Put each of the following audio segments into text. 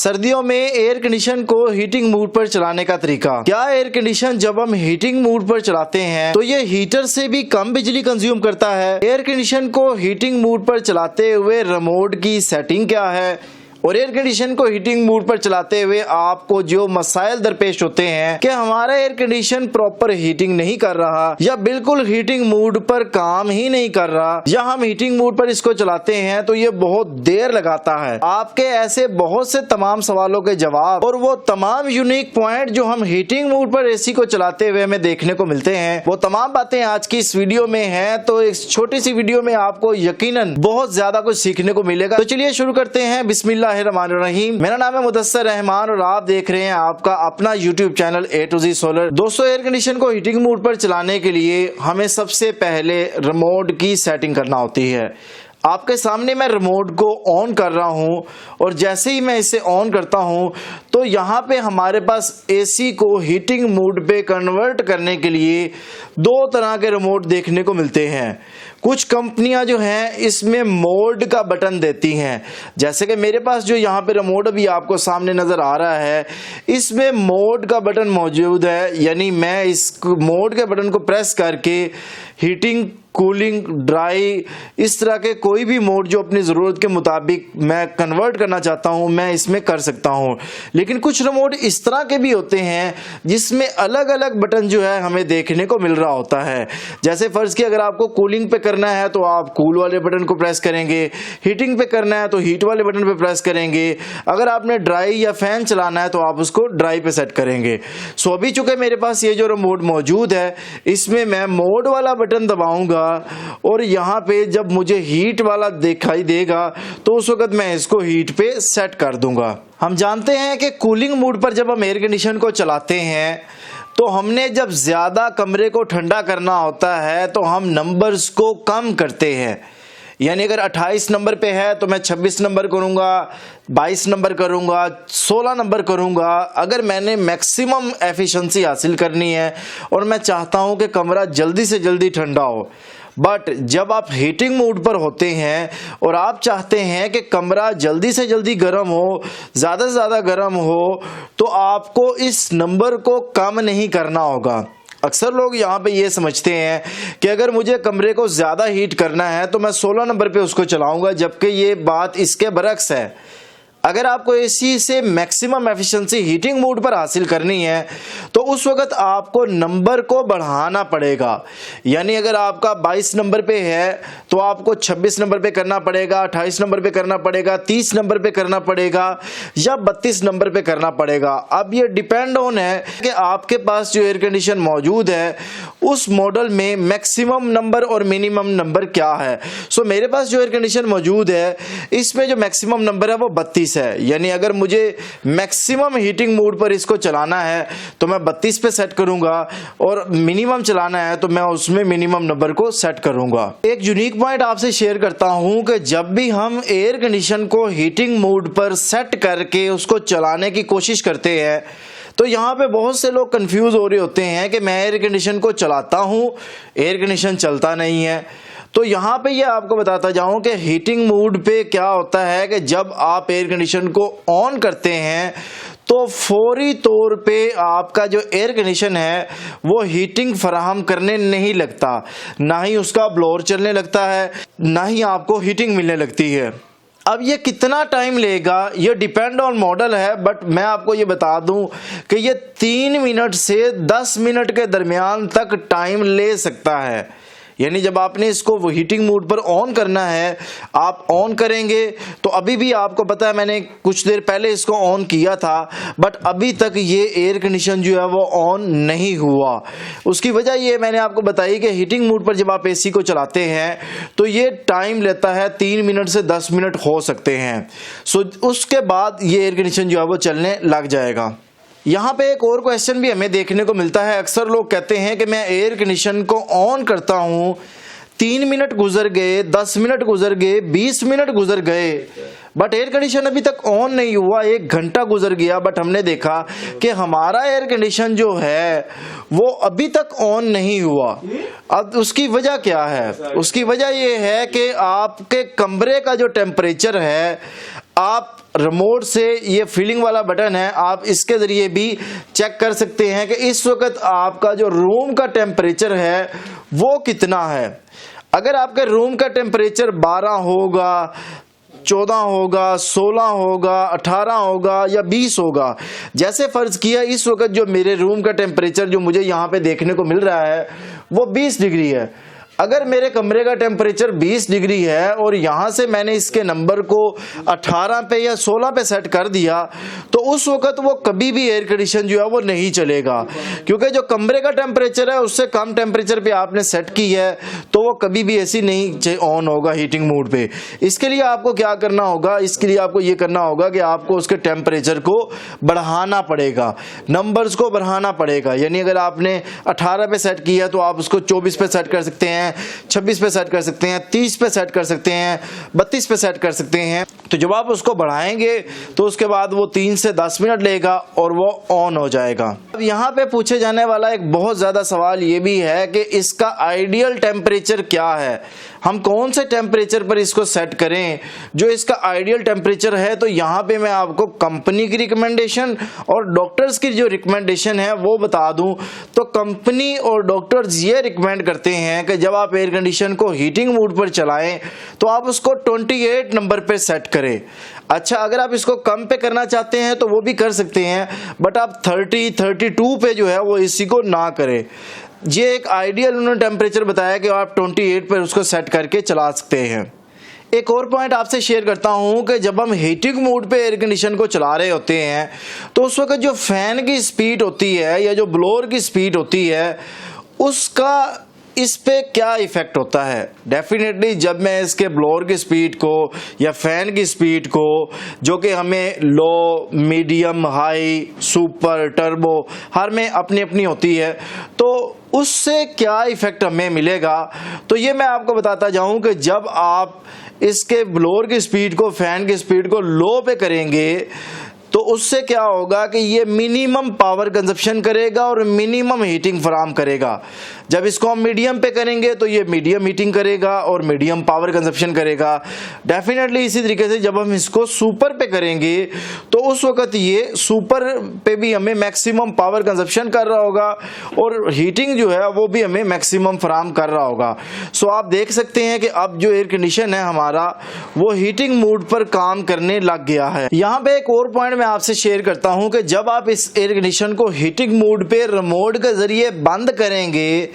सर्दियों में air condition को हीटिंग मोड पर चलाने का तरीका। क्या एयर कंडीशन जब हम हीटिंग मोड पर चलाते हैं तो ये हीटर से भी कम बिजली कंज्यूम करता है? एयर कंडीशन को हीटिंग मोड पर चलाते हुए रिमोट की सेटिंग क्या है और एयर कंडीशन को हीटिंग मोड पर चलाते हुए आपको जो मसाइल दरपेश होते हैं कि हमारा एयर कंडीशन प्रॉपर हीटिंग नहीं कर रहा या बिल्कुल हीटिंग मोड पर काम ही नहीं कर रहा, या हम हीटिंग मोड पर इसको चलाते हैं तो ये बहुत देर लगाता है। आपके ऐसे बहुत से तमाम सवालों के जवाब और वो तमाम यूनिक पॉइंट जो हम हीटिंग मोड पर एसी को चलाते हुए हमें देखने को मिलते हैं, वो तमाम बातें आज की इस वीडियो में है। तो इस छोटी सी वीडियो में आपको यकीनन बहुत ज्यादा कुछ सीखने को मिलेगा। तो चलिए शुरू करते हैं। बिस्मिल्लाहिर्रहमानिर्रहीम। मेरा नाम है मुदस्सिर रहमान और आप देख रहे हैं आपका अपना YouTube channel A to Z solar. दोस्तों, एयर कंडीशन को हीटिंग मोड पर चलाने के लिए हमें सबसे पहले रिमोट की सेटिंग करना होती है। आपके सामने मैं रिमोट को ऑन कर रहा हूं और जैसे ही मैं इसे ऑन करता हूं तो यहाँ पे हमारे पास एसी को हीटिंग मोड पे कन्वर्ट करने के लिए दो तरह के रिमोट देखने को मिलते हैं। कुछ कंपनियां जो हैं इसमें मोड का बटन देती हैं, जैसे कि मेरे पास जो यहाँ पे रिमोट अभी आपको सामने नजर आ रहा है, इसमें मोड का बटन मौजूद है। यानी मैं इस मोड के बटन को प्रेस करके हीटिंग, कूलिंग, ड्राई, इस तरह के कोई भी मोड जो अपनी ज़रूरत के मुताबिक मैं कन्वर्ट करना चाहता हूं मैं इसमें कर सकता हूं। लेकिन कुछ रिमोट इस तरह के भी होते हैं जिसमें अलग अलग बटन जो है हमें देखने को मिल रहा होता है। जैसे फ़र्ज़ की अगर आपको कूलिंग पे करना है तो आप कूल वाले बटन को प्रेस करेंगे, हीटिंग पे करना है तो हीट वाले बटन पे प्रेस करेंगे, अगर आपने ड्राई या फैन चलाना है तो आप उसको ड्राई पे सेट करेंगे। सो अभी चूंकि मेरे पास ये जो रिमोट मौजूद है इसमें मैं मोड वाला बटन दबाऊंगा और यहाँ पे जब मुझे हीट वाला दिखाई देगा तो उस वक्त मैं इसको हीट पे सेट कर दूंगा। हम जानते हैं कि कूलिंग मोड पर जब हम एयर कंडीशन को चलाते हैं तो हमने जब ज्यादा कमरे को ठंडा करना होता है तो हम नंबर्स को कम करते हैं। यानी अगर 28 नंबर पे है तो मैं 26 नंबर करूंगा, 22 नंबर करूंगा, 16 नंबर करूंगा। अगर मैंने मैक्सिमम एफिशिएंसी हासिल करनी है और मैं चाहता हूं कि कमरा जल्दी से जल्दी ठंडा हो। बट जब आप हीटिंग मोड पर होते हैं और आप चाहते हैं कि कमरा जल्दी से जल्दी गर्म हो, ज़्यादा से ज़्यादा गर्म हो, तो आपको इस नंबर को कम नहीं करना होगा। अक्सर लोग यहाँ पे ये समझते हैं कि अगर मुझे कमरे को ज़्यादा हीट करना है तो मैं 16 नंबर पे उसको चलाऊंगा, जबकि ये बात इसके बरक्स है। अगर आपको एसी से मैक्सिमम एफिशिएंसी हीटिंग मोड पर हासिल करनी है तो उस वक्त आपको नंबर को बढ़ाना पड़ेगा। यानी अगर आपका 22 नंबर पे है तो आपको 26 नंबर पे करना पड़ेगा, 28 नंबर पे करना पड़ेगा, 30 नंबर पे करना पड़ेगा या 32 नंबर पे करना पड़ेगा। अब ये डिपेंड ऑन है कि आपके पास जो एयर कंडीशन मौजूद है उस मॉडल में मैक्सिमम नंबर और मिनिमम नंबर क्या है। सो मेरे पास जो एयर कंडीशन मौजूद है इसमें जो मैक्सिमम नंबर है वो 32 है। यानी अगर मुझे मैक्सिमम हीटिंग मोड पर इसको चलाना है तो मैं 32 पे सेट करूंगा और मिनिमम चलाना है तो मैं उसमें मिनिमम नंबर को सेट करूंगा। एक यूनिक पॉइंट आपसे शेयर करता हूं कि जब भी हम एयर कंडीशन को हीटिंग मोड पर सेट करके उसको चलाने की कोशिश करते हैं तो यहाँ पे बहुत से लोग कंफ्यूज हो रहे होते हैं कि मैं एयर कंडीशन को चलाता हूँ, एयर कंडीशन चलता नहीं है। तो यहाँ पे ये आपको बताता जाऊं कि हीटिंग मोड पे क्या होता है कि जब आप एयर कंडीशन को ऑन करते हैं तो फौरी तौर पे आपका जो एयर कंडीशन है वो हीटिंग फराहम करने नहीं लगता, ना ही उसका ब्लोअर चलने लगता है, ना ही आपको हीटिंग मिलने लगती है। अब ये कितना टाइम लेगा ये डिपेंड ऑन मॉडल है, बट मैं आपको ये बता दूं कि ये 3 मिनट से 10 मिनट के दरमियान तक टाइम ले सकता है। यानी जब आपने इसको वो हीटिंग मोड पर ऑन करना है, आप ऑन करेंगे तो अभी भी आपको पता है मैंने कुछ देर पहले इसको ऑन किया था बट अभी तक ये एयर कंडीशन जो है वो ऑन नहीं हुआ। उसकी वजह ये मैंने आपको बताई कि हीटिंग मोड पर जब आप एसी को चलाते हैं तो ये टाइम लेता है 3 मिनट से 10 मिनट हो सकते हैं। सो उसके बाद ये एयर कंडीशन जो है वो चलने लग जाएगा। यहाँ पे एक और क्वेश्चन भी हमें देखने को मिलता है। अक्सर लोग कहते हैं कि मैं एयर कंडीशन को ऑन करता हूँ, 3 मिनट गुजर गए, 10 मिनट गुजर गए, 20 मिनट गुजर गए, बट एयर कंडीशन अभी तक ऑन नहीं हुआ, 1 घंटा गुजर गया, बट हमने देखा कि हमारा एयर कंडीशन जो है वो अभी तक ऑन नहीं हुआ। अब उसकी वजह क्या है? उसकी वजह ये है कि आपके कमरे का जो टेम्परेचर है आप रिमोट से ये फीलिंग वाला बटन है, आप इसके ज़रिए भी चेक कर सकते हैं कि इस वक्त आपका जो रूम का टेम्परेचर है वो कितना है। अगर आपके रूम का टेम्परेचर 12 होगा, 14 होगा, 16 होगा, 18 होगा या 20 होगा, जैसे फ़र्ज़ किया इस वक्त जो मेरे रूम का टेम्परेचर जो मुझे यहाँ पे देखने को मिल रहा है वो 20 डिग्री है। अगर मेरे कमरे का टेम्परेचर 20 डिग्री है और यहाँ से मैंने इसके नंबर को 18 पे या 16 पे सेट कर दिया तो उस वक्त वो कभी भी एयर कंडीशन जो है वो नहीं चलेगा, क्योंकि जो कमरे का टेम्परेचर है उससे कम टेम्परेचर पे आपने सेट की है तो वो कभी भी ऐसी नहीं ऑन होगा हीटिंग मोड पे। इसके लिए आपको क्या करना होगा, इसके लिए आपको ये करना होगा कि आपको उसके टेम्परेचर को बढ़ाना पड़ेगा, नंबर्स को बढ़ाना पड़ेगा। यानी अगर आपने 18 पे सेट किया तो आप उसको 24 पे सेट कर सकते हैं, 26 पे सेट कर सकते हैं, 30 पे सेट कर सकते हैं, 32 पे सेट कर सकते हैं। तो जब आप उसको बढ़ाएंगे तो उसके बाद वो 3 से 10 मिनट लेगा और वो ऑन हो जाएगा। अब यहाँ पे पूछे जाने वाला एक बहुत ज़्यादा सवाल ये भी है कि इसका आइडियल टेम्परेचर क्या है, हम कौन से टेम्परेचर पर इसको सेट करें जो इसका आइडियल टेम्परेचर है। तो यहाँ पे मैं आपको कंपनी की रिकमेंडेशन और डॉक्टर्स की जो रिकमेंडेशन है वो बता दूं तो कंपनी और डॉक्टर्स ये रिकमेंड करते हैं कि जब आप एयर कंडीशन को हीटिंग मोड पर चलाएं तो आप उसको 28 नंबर पे सेट करें। अच्छा, अगर आप इसको कम पे करना चाहते हैं तो वो भी कर सकते हैं, बट आप 32 पे जो है वो इसी को ना करें। ये एक आइडियल उन्होंने टेम्परेचर बताया कि आप 28 पर उसको सेट करके चला सकते हैं। एक और पॉइंट आपसे शेयर करता हूं कि जब हम हीटिंग मोड पे एयर कंडीशन को चला रहे होते हैं तो उस वक्त जो फैन की स्पीड होती है या जो ब्लोअर की स्पीड होती है उसका इस पे क्या इफेक्ट होता है। डेफिनेटली जब मैं इसके ब्लोअर की स्पीड को या फैन की स्पीड को जो कि हमें लो, मीडियम, हाई, सुपर, टर्बो हर में अपनी अपनी होती है, तो उससे क्या इफेक्ट हमें मिलेगा तो ये मैं आपको बताता जाऊं कि जब आप इसके ब्लोअर की स्पीड को, फैन की स्पीड को लो पे करेंगे तो उससे क्या होगा कि ये मिनिमम पावर कंजप्शन करेगा और मिनिमम हीटिंग फराहम करेगा। जब इसको हम मीडियम पे करेंगे तो ये मीडियम हीटिंग करेगा और मीडियम पावर कंजप्शन करेगा। डेफिनेटली इसी तरीके से जब हम इसको सुपर पे करेंगे तो उस वक्त ये सुपर पे भी हमें मैक्सिमम पावर कंजप्शन कर रहा होगा और हीटिंग जो है वो भी हमें मैक्सिमम फराहम कर रहा होगा। सो आप देख सकते हैं कि अब जो एयर कंडीशन है हमारा वो हीटिंग मोड पर काम करने लग गया है। यहाँ पे एक और पॉइंट मैं आपसे शेयर करता हूं कि जब आप इस एयर कंडीशन को हीटिंग मोड पे रिमोट के जरिए बंद करेंगे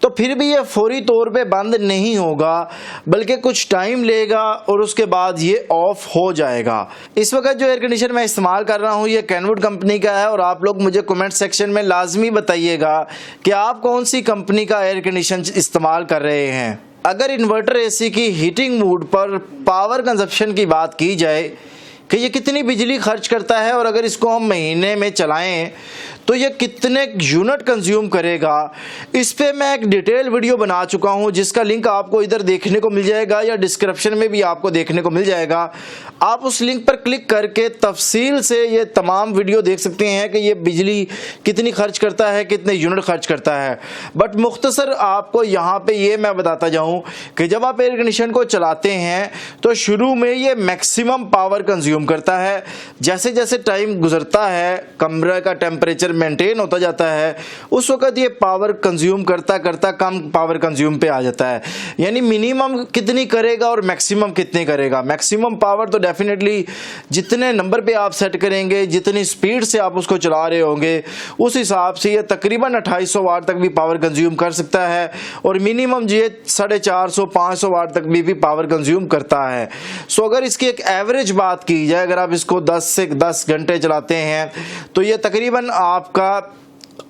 तो फिर भी ये फौरी तौर पे बंद नहीं होगा, बल्कि कुछ टाइम लेगा और उसके बाद ये ऑफ हो जाएगा। इस वक्त जो एयर कंडीशन मैं इस्तेमाल कर रहा हूँ ये कैनवुड कंपनी का है और आप लोग मुझे कमेंट सेक्शन में लाजमी बताइएगा कि आप कौन सी कंपनी का एयर कंडीशन इस्तेमाल कर रहे हैं। अगर इन्वर्टर एसी की हीटिंग मोड पर पावर कंजप्शन की बात की जाए कि ये कितनी बिजली खर्च करता है और अगर इसको हम महीने में चलाएं तो ये कितने यूनिट कंज्यूम करेगा, इस पे मैं एक डिटेल वीडियो बना चुका हूं जिसका लिंक आपको इधर देखने को मिल जाएगा या डिस्क्रिप्शन में भी आपको देखने को मिल जाएगा। आप उस लिंक पर क्लिक करके तफसील से ये तमाम वीडियो देख सकते हैं कि ये बिजली कितनी खर्च करता है, कितने यूनिट खर्च करता है। बट मुख्तसर आपको यहाँ पे ये मैं बताता जाऊँ कि जब आप एयर कंडीशन को चलाते हैं तो शुरू में ये मैक्सिमम पावर कंज्यूम करता है। जैसे जैसे टाइम गुजरता है, कमरे का टेम्परेचर मेंटेन होता जाता है, उस वक्त ये पावर कंज्यूम करता करता कम पावर कंज्यूम पे आ जाता है। यानी मिनिमम कितनी करेगा और मैक्सिमम कितनी करेगा। मैक्सिमम पावर तो डेफिनेटली जितने नंबर पे आप सेट करेंगे, जितनी स्पीड से आप उसको चला रहे होंगे उस हिसाब से ये तकरीबन 2800 वाट तक भी पावर कंज्यूम कर सकता है और मिनिमम ये 450-500 वाट तक भी पावर कंज्यूम करता है। सो अगर इसकी एक एवरेज बात की जाए, अगर आप इसको 10 से 10 घंटे चलाते हैं तो ये तकरीबन आपका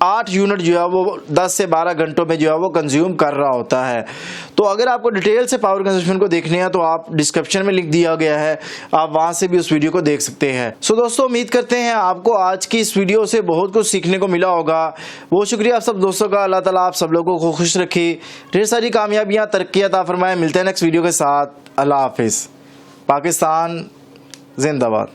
8 यूनिट जो है वो 10 से 12 घंटों में जो है वो कंज्यूम कर रहा होता है। तो अगर आपको डिटेल से पावर कंजप्शन को देखने हैं तो आप डिस्क्रिप्शन में लिंक दिया गया है, आप वहां से भी उस वीडियो को देख सकते हैं। सो दोस्तों, उम्मीद करते हैं आपको आज की इस वीडियो से बहुत कुछ सीखने को मिला होगा। बहुत शुक्रिया आप सब दोस्तों का। अल्लाह ताला आप सब लोगों को खुश रखे, ढेर सारी कामयाबियां, तरक्की अता फरमाए। मिलते हैं नेक्स्ट वीडियो के साथ। अल्लाह हाफिज। पाकिस्तान जिंदाबाद।